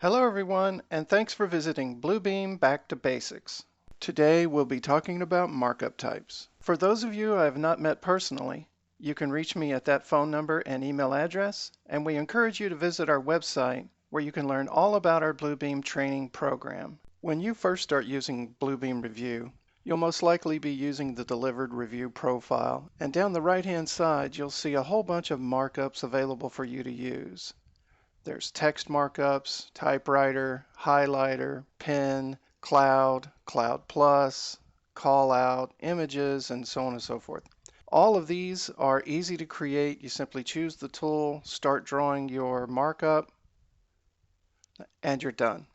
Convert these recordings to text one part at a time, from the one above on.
Hello everyone, and thanks for visiting Bluebeam Back to Basics. Today we'll be talking about markup types. For those of you I have not met personally, you can reach me at that phone number and email address, and we encourage you to visit our website where you can learn all about our Bluebeam training program. When you first start using Bluebeam Revu, you'll most likely be using the delivered review profile, and down the right hand side you'll see a whole bunch of markups available for you to use. There's text markups, typewriter, highlighter, pen, cloud, cloud plus, call out, images, and so on and so forth. All of these are easy to create. You simply choose the tool, start drawing your markup, and you're done.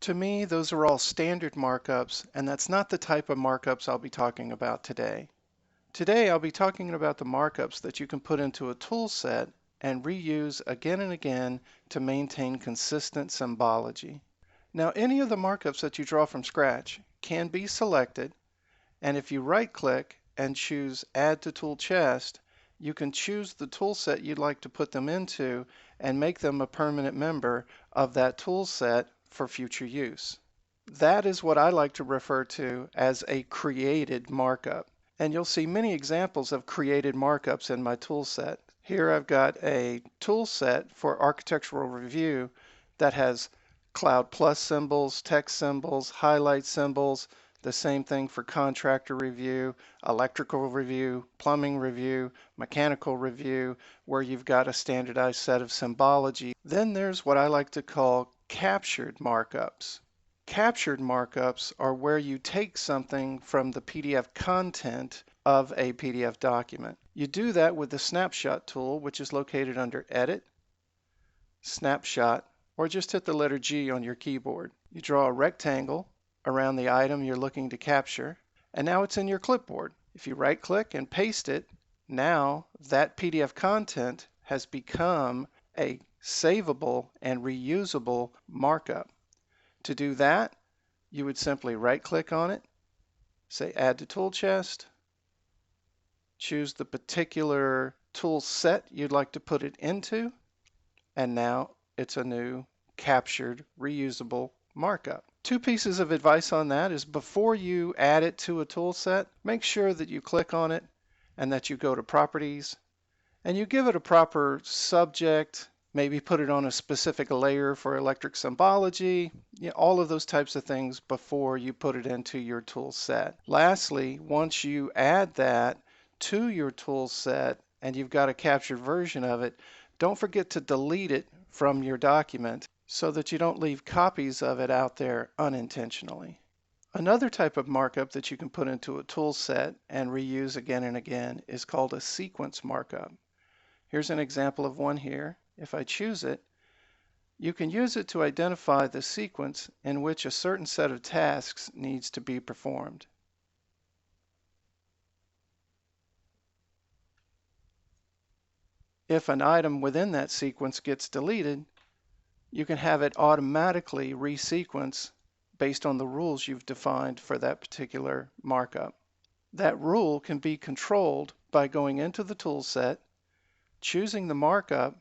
To me, those are all standard markups, and that's not the type of markups I'll be talking about today. Today I'll be talking about the markups that you can put into a tool set and reuse again and again to maintain consistent symbology. Now, any of the markups that you draw from scratch can be selected, and if you right-click and choose Add to Tool Chest, you can choose the tool set you'd like to put them into and make them a permanent member of that tool set for future use. That is what I like to refer to as a created markup. And you'll see many examples of created markups in my tool set. Here I've got a tool set for architectural review that has cloud plus symbols, text symbols, highlight symbols, the same thing for contractor review, electrical review, plumbing review, mechanical review, where you've got a standardized set of symbology. Then there's what I like to call captured markups. Captured markups are where you take something from the PDF content of a PDF document. You do that with the snapshot tool, which is located under Edit, Snapshot, or just hit the letter G on your keyboard. You draw a rectangle around the item you're looking to capture, and now it's in your clipboard. If you right-click and paste it, now that PDF content has become a savable and reusable markup. To do that, you would simply right-click on it, say Add to Tool Chest, choose the particular tool set you'd like to put it into, and now it's a new captured reusable markup. Two pieces of advice on that is before you add it to a tool set, make sure that you click on it and that you go to Properties and you give it a proper subject, maybe put it on a specific layer for electric symbology, all of those types of things before you put it into your tool set. Lastly, once you add that to your tool set and you've got a captured version of it, don't forget to delete it from your document so that you don't leave copies of it out there unintentionally. Another type of markup that you can put into a tool set and reuse again and again is called a sequence markup. Here's an example of one here. If I choose it, you can use it to identify the sequence in which a certain set of tasks needs to be performed. If an item within that sequence gets deleted, you can have it automatically resequence based on the rules you've defined for that particular markup. That rule can be controlled by going into the tool set, choosing the markup,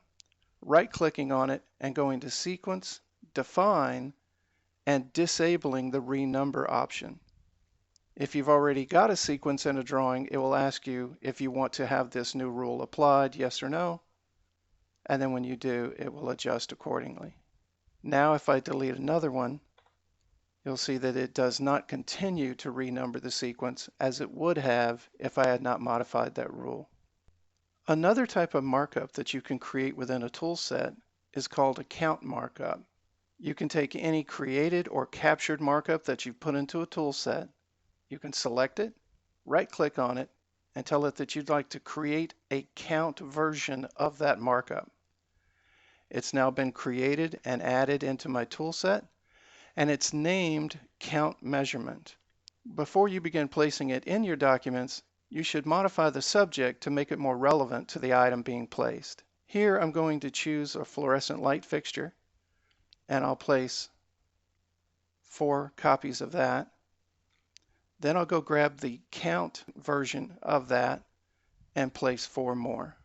right-clicking on it and going to Sequence, Define, and disabling the Renumber option. If you've already got a sequence in a drawing, it will ask you if you want to have this new rule applied, yes or no, and then when you do, it will adjust accordingly. Now if I delete another one, you'll see that it does not continue to renumber the sequence as it would have if I had not modified that rule. Another type of markup that you can create within a tool set is called a count markup. You can take any created or captured markup that you've put into a tool set, you can select it, right-click on it, and tell it that you'd like to create a count version of that markup. It's now been created and added into my tool set, and it's named Count Measurement. Before you begin placing it in your documents, you should modify the subject to make it more relevant to the item being placed. Here I'm going to choose a fluorescent light fixture, and I'll place 4 copies of that. Then I'll go grab the count version of that and place 4 more.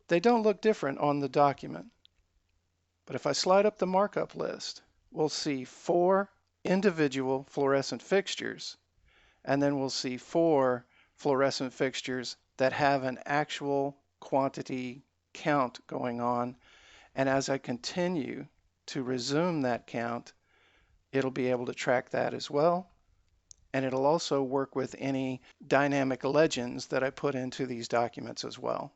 They don't look different on the document. But if I slide up the markup list, we'll see 4 individual fluorescent fixtures, and then we'll see 4 fluorescent fixtures that have an actual quantity count going on. And as I continue to resume that count, it'll be able to track that as well. And it'll also work with any dynamic legends that I put into these documents as well.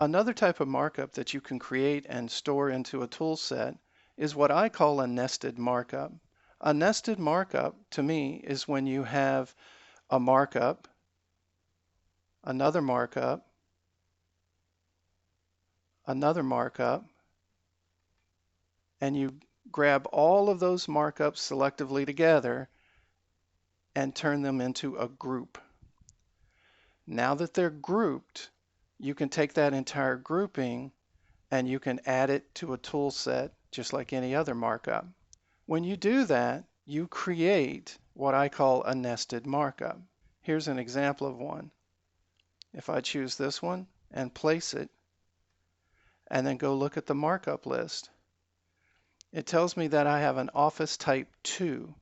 Another type of markup that you can create and store into a tool set is what I call a nested markup. A nested markup, to me, is when you have a markup, another markup, another markup, and you grab all of those markups selectively together and turn them into a group. Now that they're grouped, you can take that entire grouping and you can add it to a tool set just like any other markup. When you do that, you create what I call a nested markup. Here's an example of one. If I choose this one and place it, and then go look at the markup list, it tells me that I have an office type 2.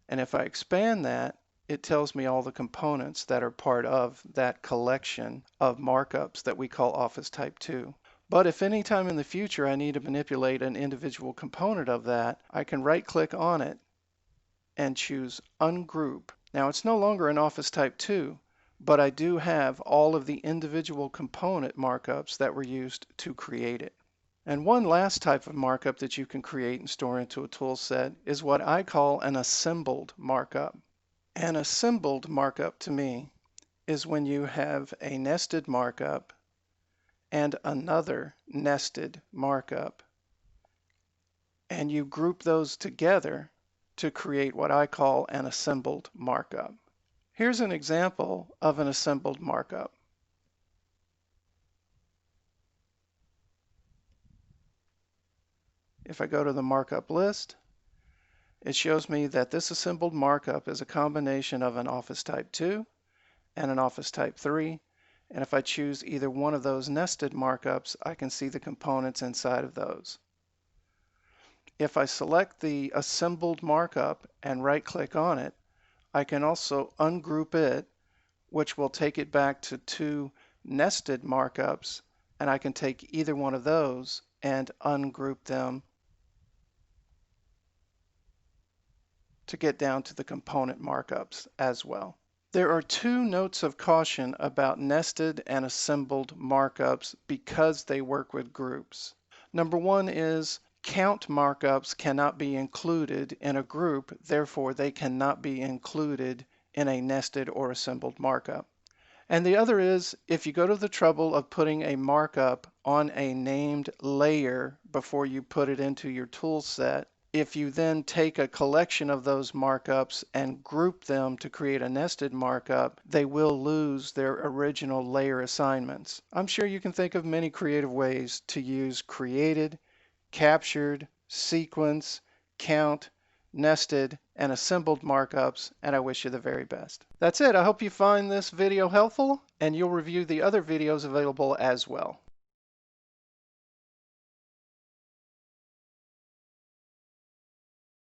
And if I expand that, it tells me all the components that are part of that collection of markups that we call Office Type 2. But if any time in the future I need to manipulate an individual component of that, I can right-click on it and choose Ungroup. Now it's no longer an Office Type 2, but I do have all of the individual component markups that were used to create it. And one last type of markup that you can create and store into a tool set is what I call an assembled markup. An assembled markup to me is when you have a nested markup and another nested markup, and you group those together to create what I call an assembled markup. Here's an example of an assembled markup. If I go to the markup list, it shows me that this assembled markup is a combination of an Office Type 2 and an Office Type 3. And if I choose either one of those nested markups, I can see the components inside of those. If I select the assembled markup and right-click on it, I can also ungroup it, which will take it back to 2 nested markups, and I can take either one of those and ungroup them to get down to the component markups as well. There are 2 notes of caution about nested and assembled markups because they work with groups. Number 1 is count markups cannot be included in a group, therefore they cannot be included in a nested or assembled markup. And the other is, if you go to the trouble of putting a markup on a named layer before you put it into your tool set, if you then take a collection of those markups and group them to create a nested markup, they will lose their original layer assignments. I'm sure you can think of many creative ways to use created, captured, sequence, count, nested, and assembled markups, and I wish you the very best. That's it. I hope you find this video helpful, and you'll review the other videos available as well.